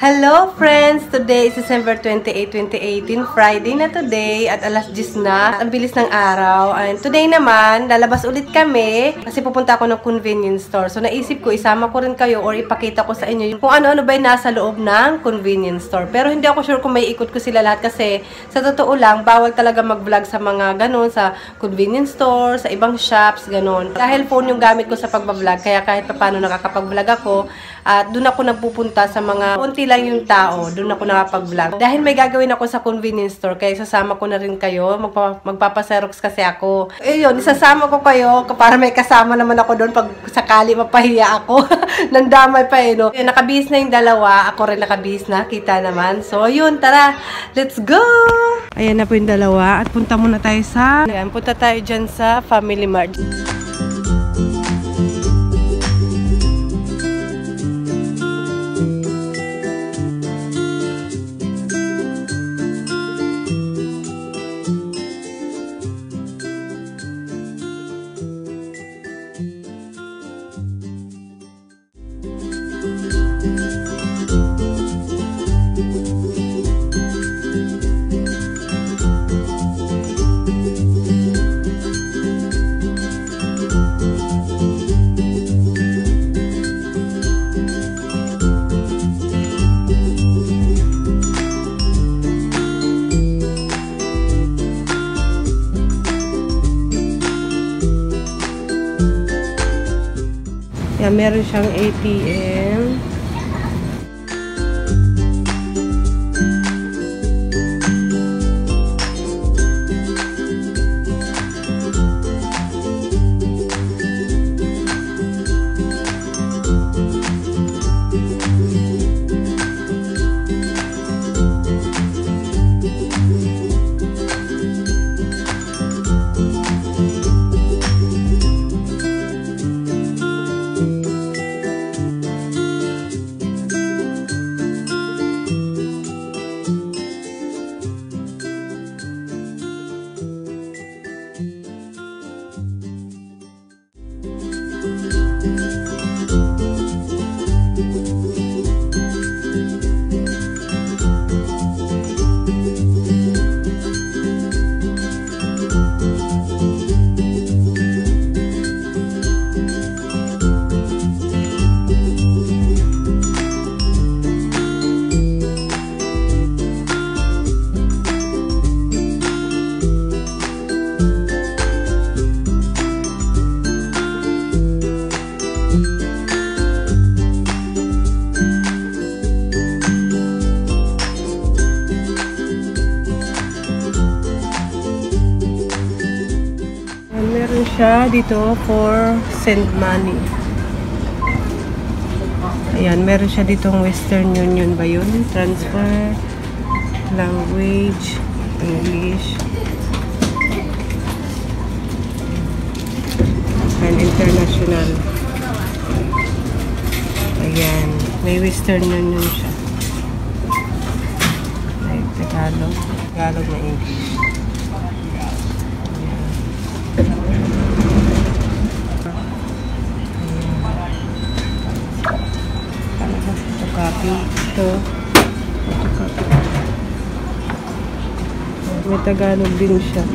Hello friends! Today is December 28, 2018. Friday na today at alas 10 na. Ang bilis ng araw. And today naman, lalabas ulit kami kasi pupunta ako ng convenience store. So naisip ko, isama ko rin kayo or ipakita ko sa inyo kung ano-ano ba yung nasa loob ng convenience store. Pero hindi ako sure kung may ikot ko sila lahat kasi sa totoo lang, bawal talaga mag-vlog sa mga ganun, sa convenience store, sa ibang shops, ganun. Dahil phone yung gamit ko sa pagbablog, kaya kahit paano nakakapag-vlog ako, at doon ako nagpupunta sa mga konti lang yung tao, doon ako nakapag-vlog. Dahil may gagawin ako sa convenience store, kaya sasama ko na rin kayo. Magpapaserox kasi ako. Yun, isasama ko kayo para may kasama naman ako doon pag sakali mapahiya ako. Nandamay pa no? Nakabihis na yung dalawa, ako rin nakabihis na, kita naman. So yun, tara, let's go! Ayan na po yung dalawa at punta muna tayo punta tayo dyan sa Family Mart. Yan, meron siyang ATM. Meron siya dito for send money. Ayan, meron siya ditong Western Union ba yun? Transfer, language, English, and international. Ayan, may Western Union siya. May Tagalog na English. Ito. May Tagalog din siya.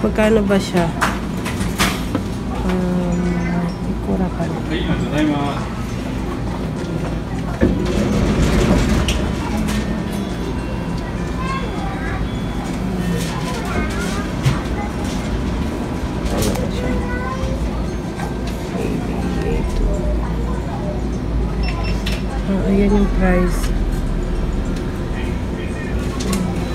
Magkano ba siya? Ikura pa rin. Ayan yung price.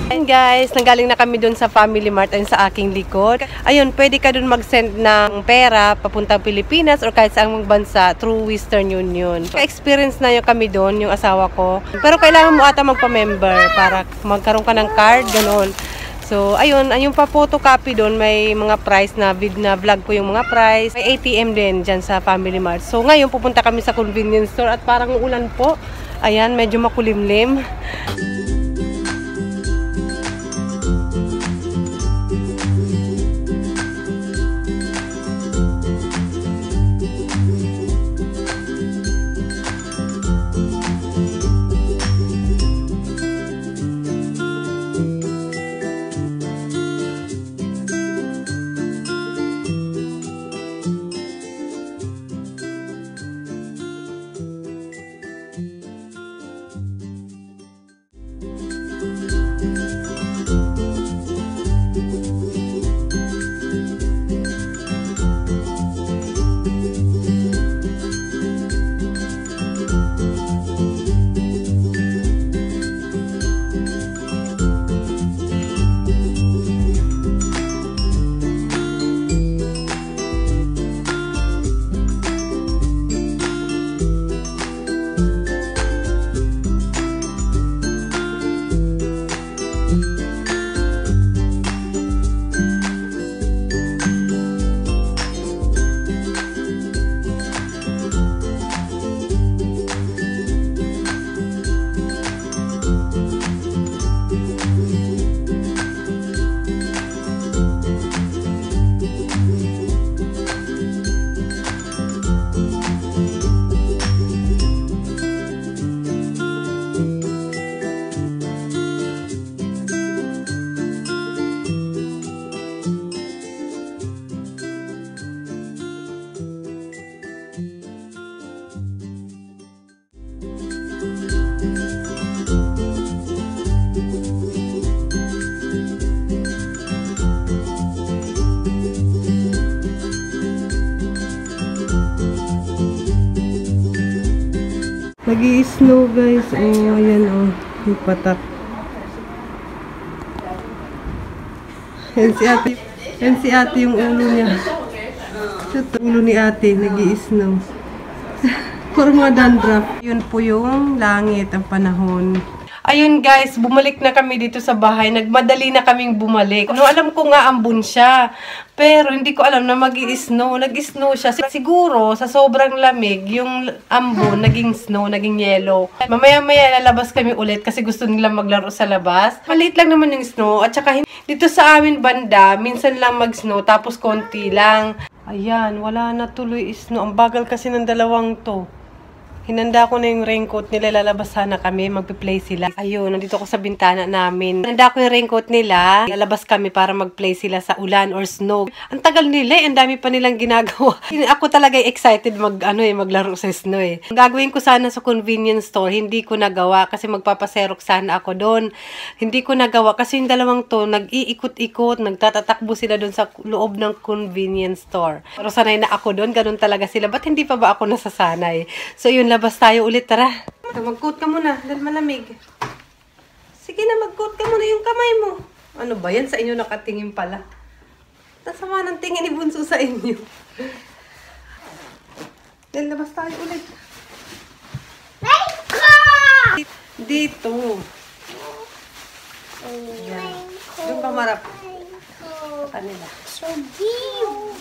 Ayan guys, nanggaling na kami dun sa Family Mart ayun sa aking likod. Ayun, pwede ka dun mag-send ng pera papuntang Pilipinas or kahit saang bansa through Western Union. Experience na yung kami dun, yung asawa ko. Pero kailangan mo ata magpa-member para magkaroon ka ng card, ganun. So, ayun, yung pa-photocopy doon, may mga price na vlog ko yung mga price. May ATM din dyan sa Family Mart. So, ngayon pupunta kami sa convenience store at parang ulan po. Ayan, medyo makulimlim. Nag-i-snow guys. Oh, ayan oh. Yung patak. Yan si ate. Yan si ate yung ulo niya. Ito ulo ni ate. Nag-i-snow. Puro mga dandruff. Yun po yung langit, ang panahon. Ayun guys, bumalik na kami dito sa bahay. Nagmadali na kaming bumalik. No, alam ko nga ambon siya. Pero hindi ko alam na mag-i-snow. Nag-snow siya. Siguro, sa sobrang lamig, yung ambon, naging snow, naging yellow. Mamaya-maya lalabas kami ulit kasi gusto nila maglaro sa labas. Maliit lang naman yung snow. At saka dito sa amin banda, minsan lang mag-snow, tapos konti lang. Ayan, wala na tuloy snow. Ang bagal kasi ng dalawang to. Hinanda ko na yung raincoat nila. Lalabas sana kami. Magpi-play sila. Ayun, nandito ako sa bintana namin. Hinanda ko yung raincoat nila. Lalabas kami para mag-play sila sa ulan or snow. Ang tagal nila eh. Ang dami pa nilang ginagawa. Ako talaga excited maglaro sa snow eh. Ang gagawin ko sana sa convenience store, hindi ko nagawa kasi magpapaserok sana ako doon. Hindi ko nagawa kasi yung dalawang to, nag-iikot-ikot, nagtatatakbo sila doon sa loob ng convenience store. Pero sanay na ako doon. Ganun talaga sila. Ba't hindi pa ba ako nasasanay? So yun, labas tayo ulit, tara. Mag-coat ka muna, dahil malamig. Sige na, mag-coat ka muna yung kamay mo. Ano ba yan? Sa inyo nakatingin pala. Nasama ng tingin ni Bunso sa inyo. Dahil labas tayo ulit. Dito. Yan. Doon ka marap. Kanila.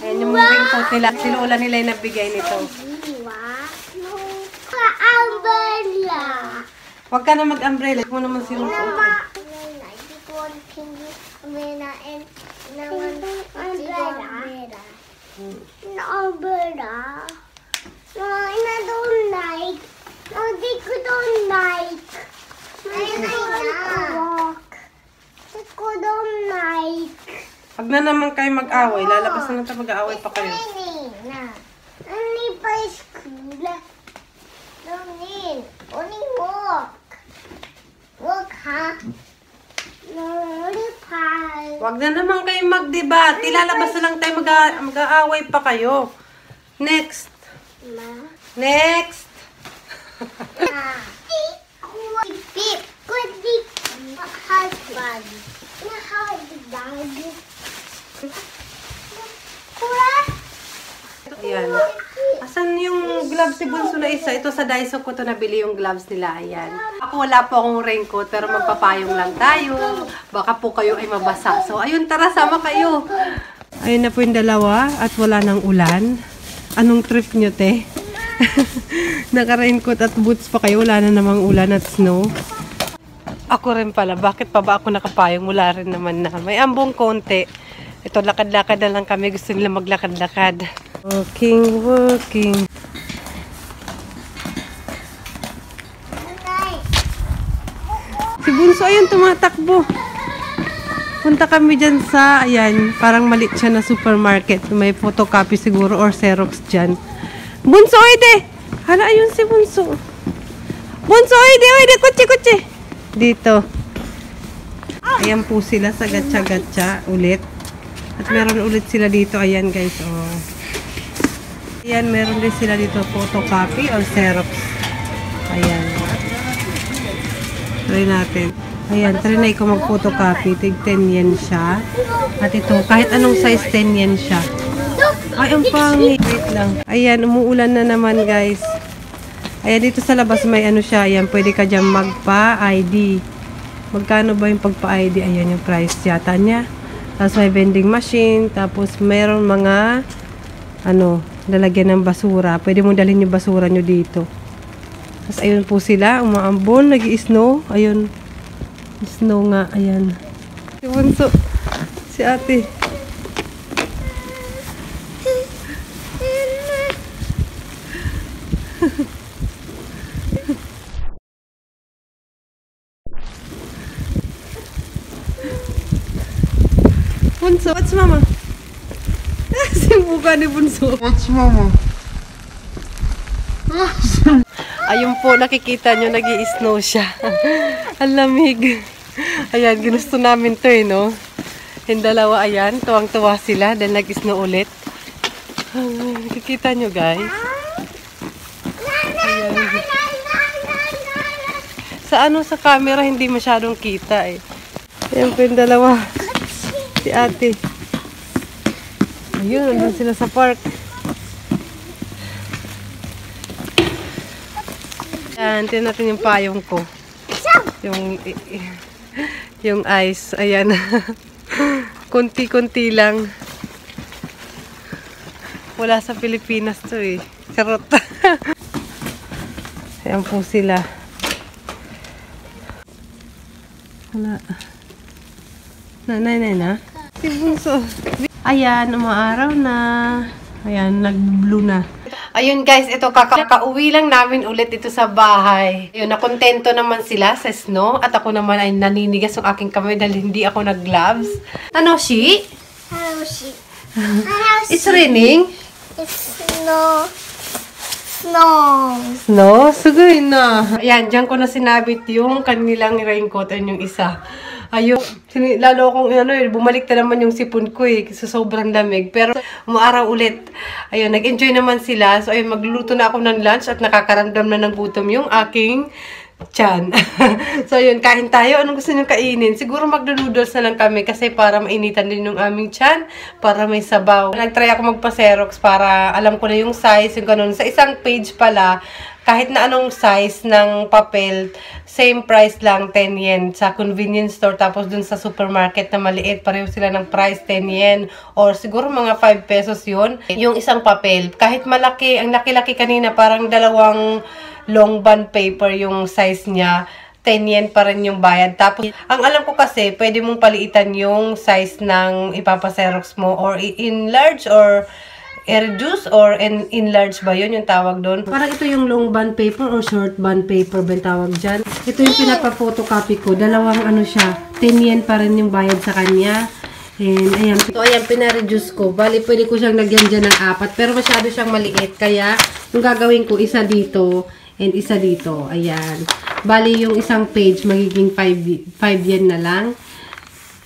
Ayan yung raincoat nila. Si Lola nila yung nabigay nito. Umbrella. Huwag ka na mag-umbrella. Huwag mo naman sinusuot. Umbrella. No, I don't like. No, they don't like. I walk. They don't like. Huwag na naman kayo mag-away. Lalabas na natin mag-away pa kayo. Only by school. Don't need. Only walk. Walk, ha? No, only pie. Huwag na naman kayo mag-debate. Lalabas na lang tayo mag-aaway pa kayo. Next. Ma? Next. Husband. Ayan. Asan yung gloves si Bunso na isa? Ito sa Daiso ko to nabili yung gloves nila. Ayan. Ako wala po akong raincoat pero magpapayong lang tayo. Baka po kayo ay mabasa. So ayun, tara, sama kayo. Ayun na po yung dalawa at wala nang ulan. Anong trip nyo, te? Naka-raincoat at boots pa kayo. Wala na namang ulan at snow. Ako rin pala. Bakit pa ba ako nakapayong? Wala rin naman na. May ambong konti. Ito, lakad-lakad na lang kami. Gusto nila maglakad-lakad. Walking, walking. Si Bunso, ayun, tumatakbo. Punta kami dyan sa, ayan, parang maliit siya na supermarket. May photocopy siguro or Xerox dyan. Bunso, oide! Hala, ayun si Bunso. Bunso, oide, kutsi. Dito. Ayan po sila sa gatsa-gatsa ulit. At meron ulit sila dito. Ayan guys, oh. Ayan, meron din sila dito photocopy or Xerox. Ayan. Try natin. Ayan, trinay ko mag-photocopy. Tig 10 yen siya. At ito, kahit anong size 10 yen siya. Ay, ang pangit. Wait lang. Ayan, umuulan na naman guys. Ayan, dito sa labas may ano siya. Ayan, pwede ka dyan magpa-ID. Magkano ba yung pagpa-ID? Ayan yung price yata niya. Tapos may vending machine. Tapos meron mga lalagyan ng basura. Pwede mo dalhin yung basura nyo dito. Tapos ayun po sila. Umaambon. Nag-i-snow. Ayun. Snow nga. Ayan. Si Bunso. Si ate. Bunso, what's mama? Si mukha ni Bunso. What's mama? Ayun po, nakikita nyo, nag-i-snow siya. Ang lamig. Ayan, ginusto namin to eh, no? Yung dalawa, ayan, tuwang-tuwa sila dahil nag-snow ulit. Nakikita nyo, guys. Ayan. Sa camera, hindi masyadong kita eh. Ayan po yung dalawa. Si ate. Ayun, nandun sila sa park. Ayan, tingnan natin yung payong ko. Yung ice. Ayan. Kunti-kunti lang. Wala sa Pilipinas to eh. Charot. Ayan po sila. Wala. Nanay na. Si Bunso. Ayan, umaaraw na. Ayan, nag-blue na. Ayun guys, ito kakauwi lang namin ulit dito sa bahay. Ayun, nakontento naman sila sa snow. At ako naman ay naninigas yung aking kamay dahil hindi ako nag-gloves. Ano, Shi? Hello, she. It's raining? It's snow. Snow. Snow? Sugay na. Ayan, dyan ko na sinabit yung kanilang raincoat and yung isa. Ayun, lalo akong bumalik na naman yung sipon ko eh, sa sobrang lamig. Pero umaaraw ulit. Ayun, nag-enjoy naman sila. So ayun, magluto na ako ng lunch at nakakaramdam na ng gutom yung aking tiyan. So ayun, kain tayo. Anong gusto nyo kainin? Siguro magdo-noodles na lang kami kasi para mainitan din yung aming tiyan, para may sabaw. Nag-try ako magpa-Xerox para alam ko na yung size, yung ganun. Sa isang page pala, kahit na anong size ng papel, same price lang, 10 yen sa convenience store. Tapos dun sa supermarket na maliit, pareho sila ng price, 10 yen. Or siguro mga 5 pesos yun. Yung isang papel, kahit malaki, ang laki-laki kanina, parang dalawang long bond paper yung size niya, 10 yen pa rin yung bayad. Tapos, ang alam ko kasi, pwede mong paliitan yung size ng ipapaserox mo or in large or reduce or enlarge ba yun yung tawag doon? Parang ito yung long bond paper or short bond paper ba yung tawag dyan? Ito yung pinapa-photocopy ko. Dalawang ano siya, 10 yen pa rin yung bayad sa kanya. And ayan. So ayan, pina-reduce ko. Bali, pwede ko siyang lagyan dyan ng 4. Pero masyado siyang maliit. Kaya, yung gagawin ko, isa dito and isa dito. Ayan. Bali, yung isang page, magiging 5 yen na lang.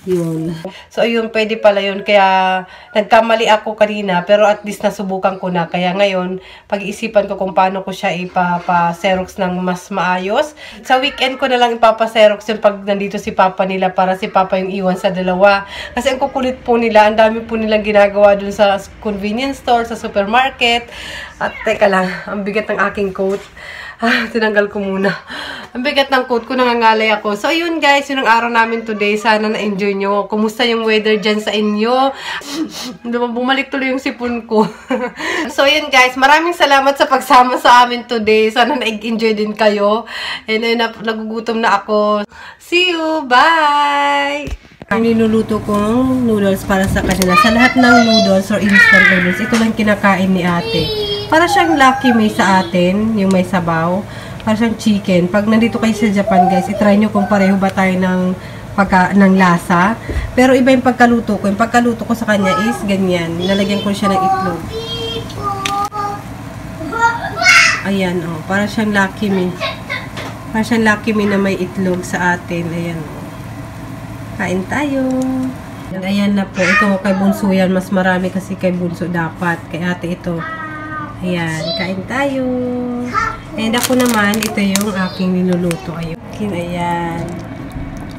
Yun. So, ayun, pwede pala yun. Kaya, nagkamali ako kanina, pero at least nasubukan ko na. Kaya ngayon, pag-iisipan ko kung paano ko siya ipapa-Xerox ng mas maayos. Sa weekend ko na lang ipapa-Xerox yun pag nandito si Papa nila para si Papa yung iwan sa dalawa. Kasi ang kukulit po nila, ang dami po nilang ginagawa dun sa convenience store, sa supermarket. At teka lang, ang bigat ng aking coat. Tinanggal ko muna. Ang bigat ng coat ko, nangangalay ako. So, ayun guys, yun ang araw namin today. Sana na-enjoy nyo. Kumusta yung weather dyan sa inyo? Bumalik tuloy yung sipon ko. So, ayun guys, maraming salamat sa pagsama sa amin today. Sana na-enjoy din kayo. And then, nagugutom na ako. See you! Bye! Ang ninuluto kong noodles para sa kanila. Sa lahat ng noodles or instant noodles, ito lang kinakain ni ate. Para siyang Lucky May sa atin, yung may sabaw. Para siyang chicken. Pag nandito kayo sa Japan, guys, itry nyo kung pareho ba tayo ng lasa. Pero iba yung pagkaluto ko. Yung pagkaluto ko sa kanya is ganyan. Nalagyan ko siya ng itlog. Ayan, oh. Para siyang Lucky May. Para siyang Lucky May na may itlog sa atin. Ayan, oh. Kain tayo. Ayan na po. Ito kay Bunso yan. Mas marami kasi kay Bunso dapat. Kay ate ito. Ayan. Kain tayo. And ako naman, ito yung aking niluluto. Ayun. Ayan.